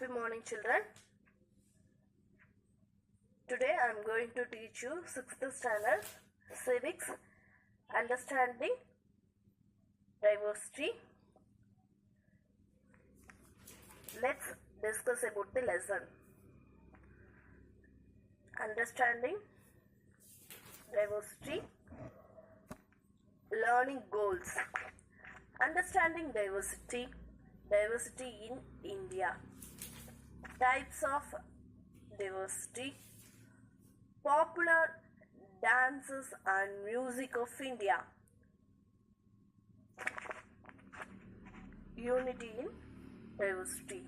Happy morning, children. Today I am going to teach you 6th standard civics, understanding diversity. Let's discuss about the lesson. Understanding diversity, learning goals. Understanding diversity, diversity in India. Types of diversity, popular dances and music of India. Unity in diversity.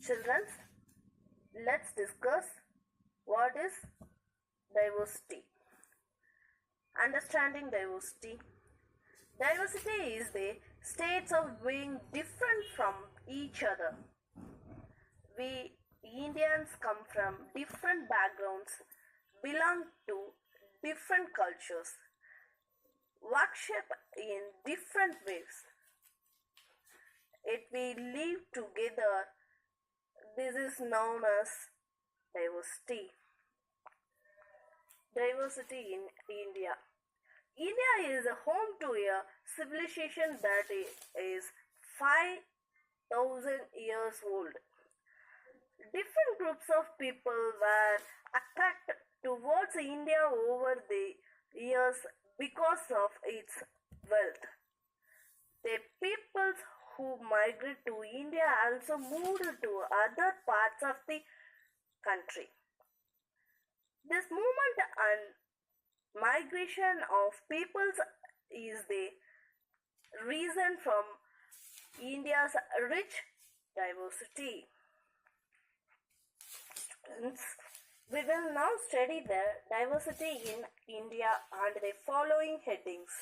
Children, let's discuss what is diversity. Understanding diversity. Diversity is the states of being different from each other. We Indians come from different backgrounds, belong to different cultures, worship in different ways. If we live together, this is known as diversity. Diversity in India. India is a home to a civilization that is 5,000 years old. Different groups of people were attracted towards India over the years because of its wealth. The peoples who migrated to India also moved to other parts of the country. This movement and migration of peoples is the reason from India's rich diversity. Students, we will now study the diversity in India under the following headings.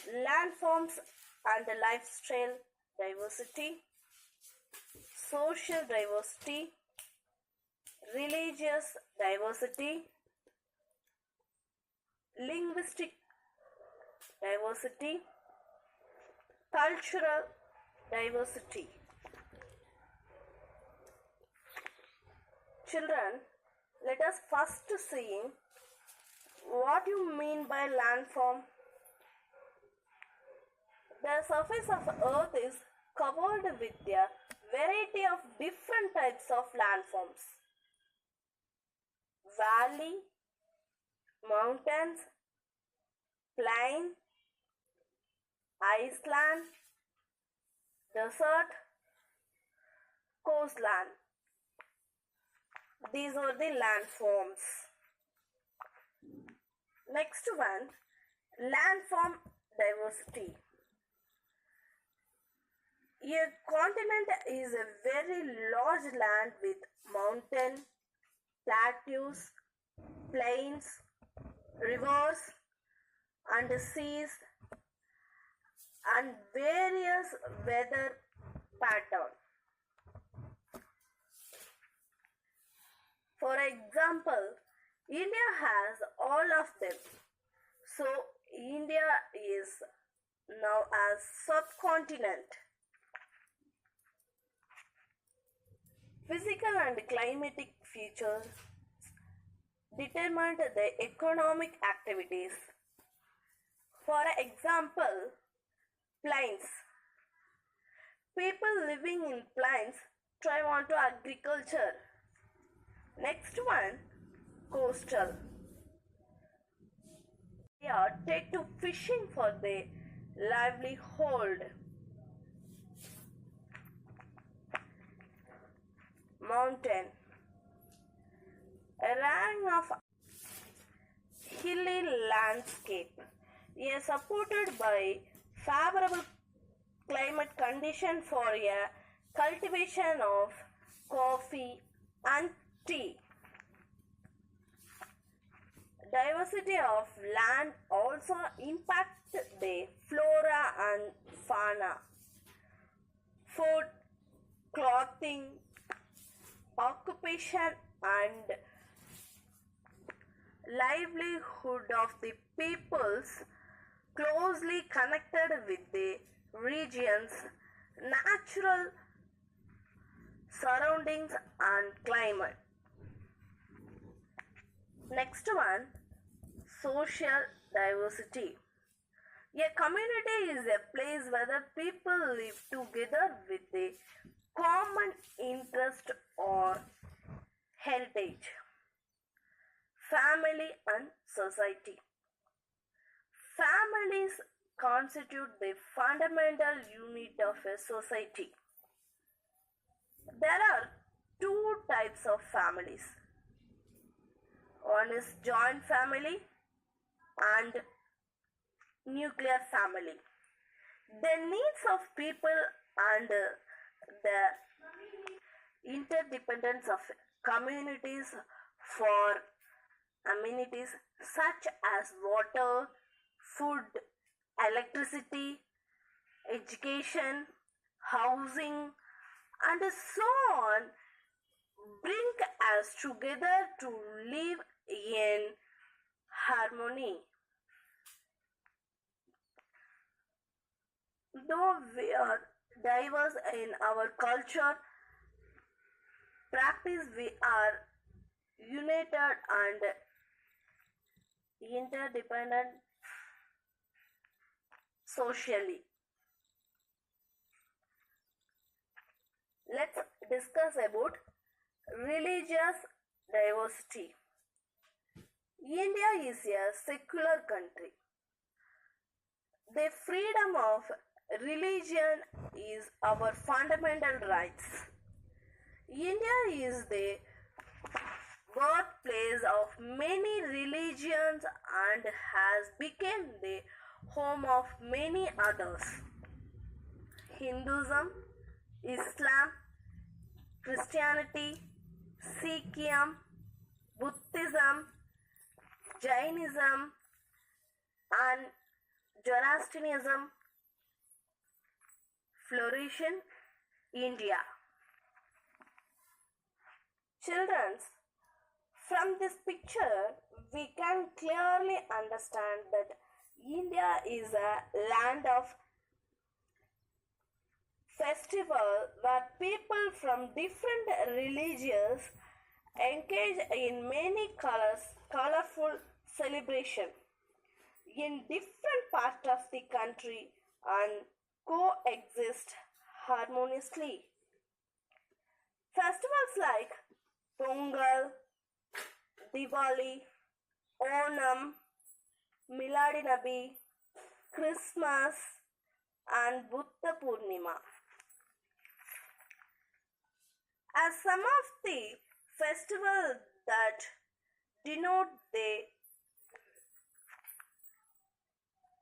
Landforms and lifestyle diversity, social diversity, religious diversity, linguistic diversity, cultural diversity. Children, let us first see what you mean by landform. The surface of earth is covered with a variety of different types of landforms. Valley, mountains, plain, iceland, desert, coastland. These are the landforms. Next one, landform diversity. A continent is a very large land with mountains, plateaus, plains, rivers, and seas, and various weather patterns. For example, India has all of them. So, India is now a subcontinent. Physical and climatic features determine the economic activities. For example, plains. People living in plains thrive on to agriculture. Next one, coastal. They are take to fishing for their livelihood. Mountain. A range of hilly landscape is supported by favorable climate condition for a cultivation of coffee and tea. Diversity of land also impacts the flora and fauna. Food, clothing, occupation and livelihood of the peoples closely connected with the regions, natural surroundings and climate. Next one, social diversity. A community is a place where the people live together with a common interest or heritage. Family and society. Families constitute the fundamental unit of a society. There are two types of families. One is joint family and nuclear family. The needs of people and the interdependence of communities for amenities such as water, food, electricity, education, housing, and so on bring us together to live in harmony. Though we are diverse in our culture, practice we are united and interdependent socially. Let's discuss about religious diversity. India is a secular country. The freedom of religion is our fundamental rights. India is the birthplace of many religions and has become the home of many others. Hinduism, Islam, Christianity, Sikhism, Buddhism, Jainism, and Zoroastrianism flourish in India. Children, from this picture, we can clearly understand that India is a land of festival where people from different religions engage in many colorful celebrations in different parts of the country and coexist harmoniously. Festivals like Pongal, Diwali, Onam, Miladi Nabi, Christmas, and Buddha Purnima as some of the festivals that denote the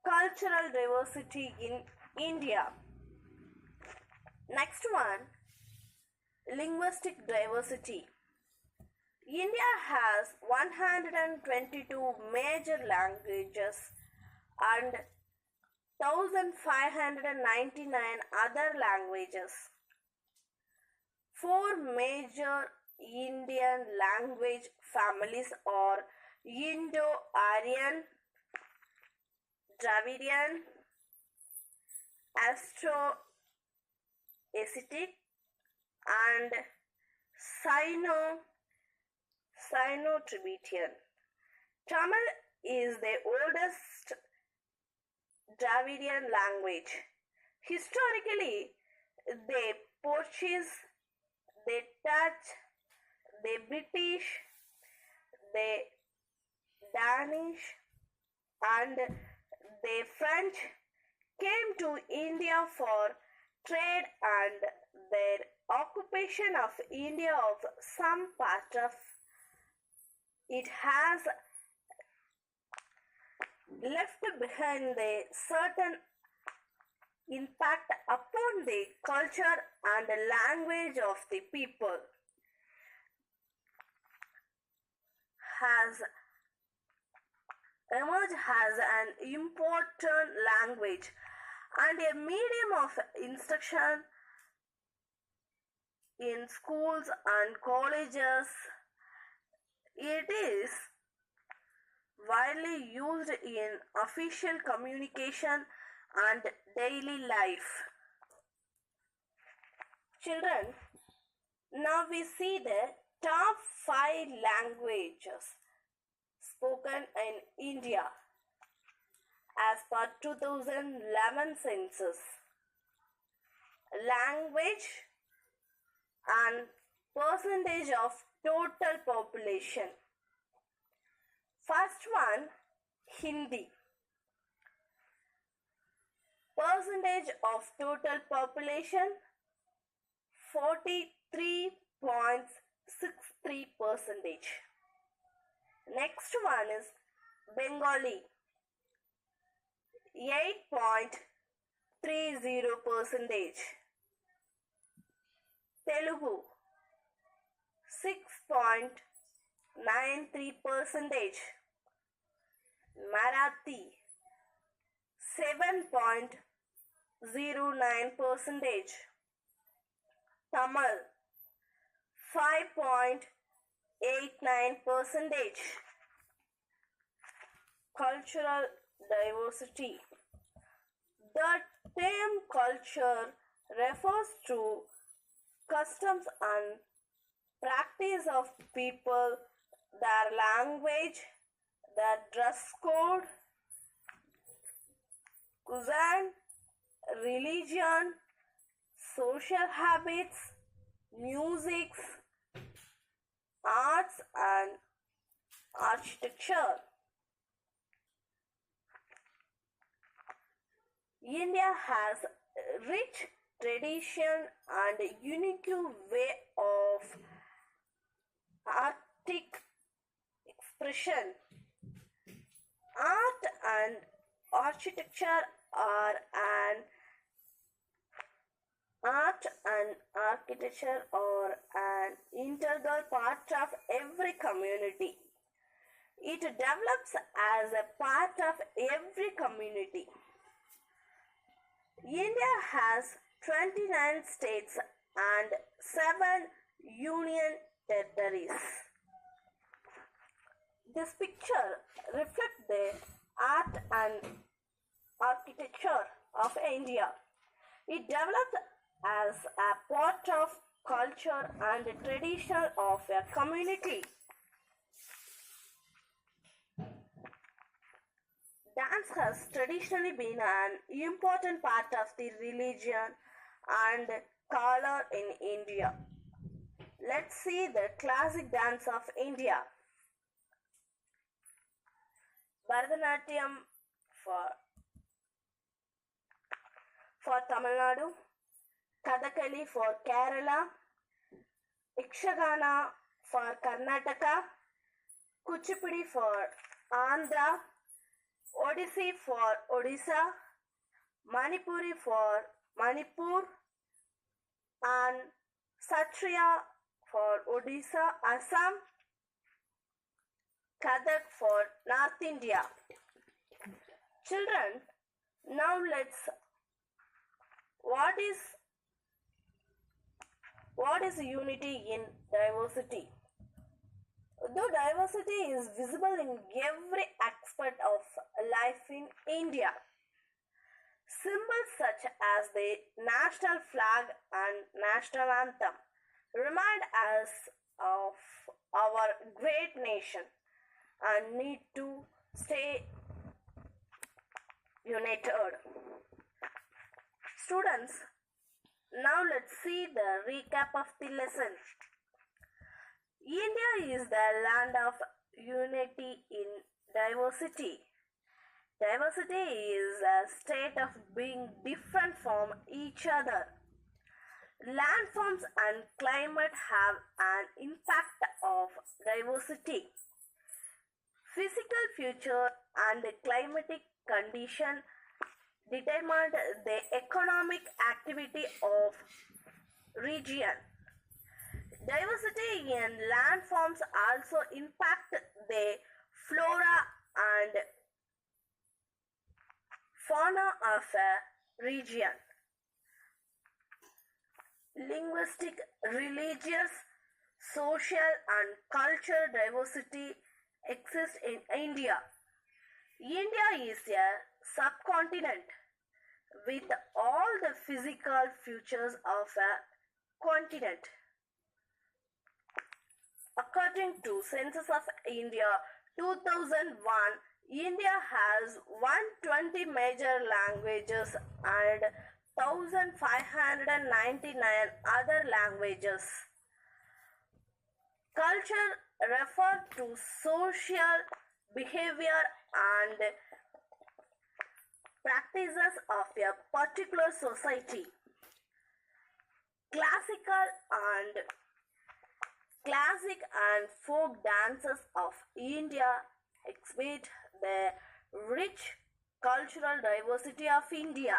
cultural diversity in India. Next one, linguistic diversity. India has 122 major languages and 1599 other languages. Four major Indian language families are Indo-Aryan, Dravidian, Afro-Asiatic, and Sino-Tibetan. Tamil is the oldest Dravidian language. Historically, the Portuguese, the Dutch, the British, the Danish, and the French came to India for trade, and their occupation of India of some part of it has left behind a certain impact upon the culture and the language of the people. Has emerged as an important language and a medium of instruction in schools and colleges. It is widely used in official communication and daily life. Children, now we see the top 5 languages spoken in India as per 2011 census. Language and percentage of total population. First one, Hindi. Percentage of total population, 43.63%. Next one is Bengali, 8.30%. Telugu, 6.93%. Marathi, 7.09%. Tamil, 5.89%. Cultural diversity. The term culture refers to customs and practice of people, their language, their dress code, cuisine, religion, social habits, music, arts and architecture. India has rich tradition and unique way of artistic expression. Art and architecture are an integral part of every community. It develops as a part of every community. India has 29 states and 7 union territories. This picture reflects the art and architecture of India. It developed as a part of culture and tradition of a community. Dance has traditionally been an important part of the religion and color in India. Let's see the classic dance of India. Bharatanatyam for Tamil Nadu, Kathakali for Kerala, Yakshagana for Karnataka, Kuchipudi for Andhra, Odissi for Odisha, Manipuri for Manipur, and Satriya for Odisha, Assam, Kathak for North India. Children, now what is unity in diversity? Though diversity is visible in every aspect of life in India, symbols such as the national flag and national anthem remind us of our great nation and need to stay united. Students, now let's see the recap of the lesson. India is the land of unity in diversity. Diversity is a state of being different from each other. Landforms and climate have an impact of diversity. Physical feature and climatic condition determine the economic activity of region. Diversity in landforms also impact the flora and fauna of a region. Linguistic, religious, social and cultural diversity exists in India. India is a subcontinent. with all the physical features of a continent. According to Census of India 2001, India has 120 major languages and 1599 other languages. Culture refers to social behavior and practices of a particular society. Classic and folk dances of India exhibit the rich cultural diversity of India.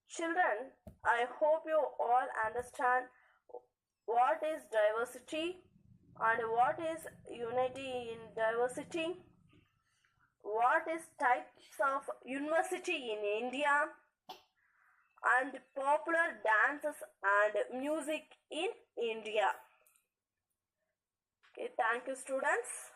Children, I hope you all understand what is diversity and what is unity in diversity, what is types of university in India, and popular dances and music in India. Okay, thank you students.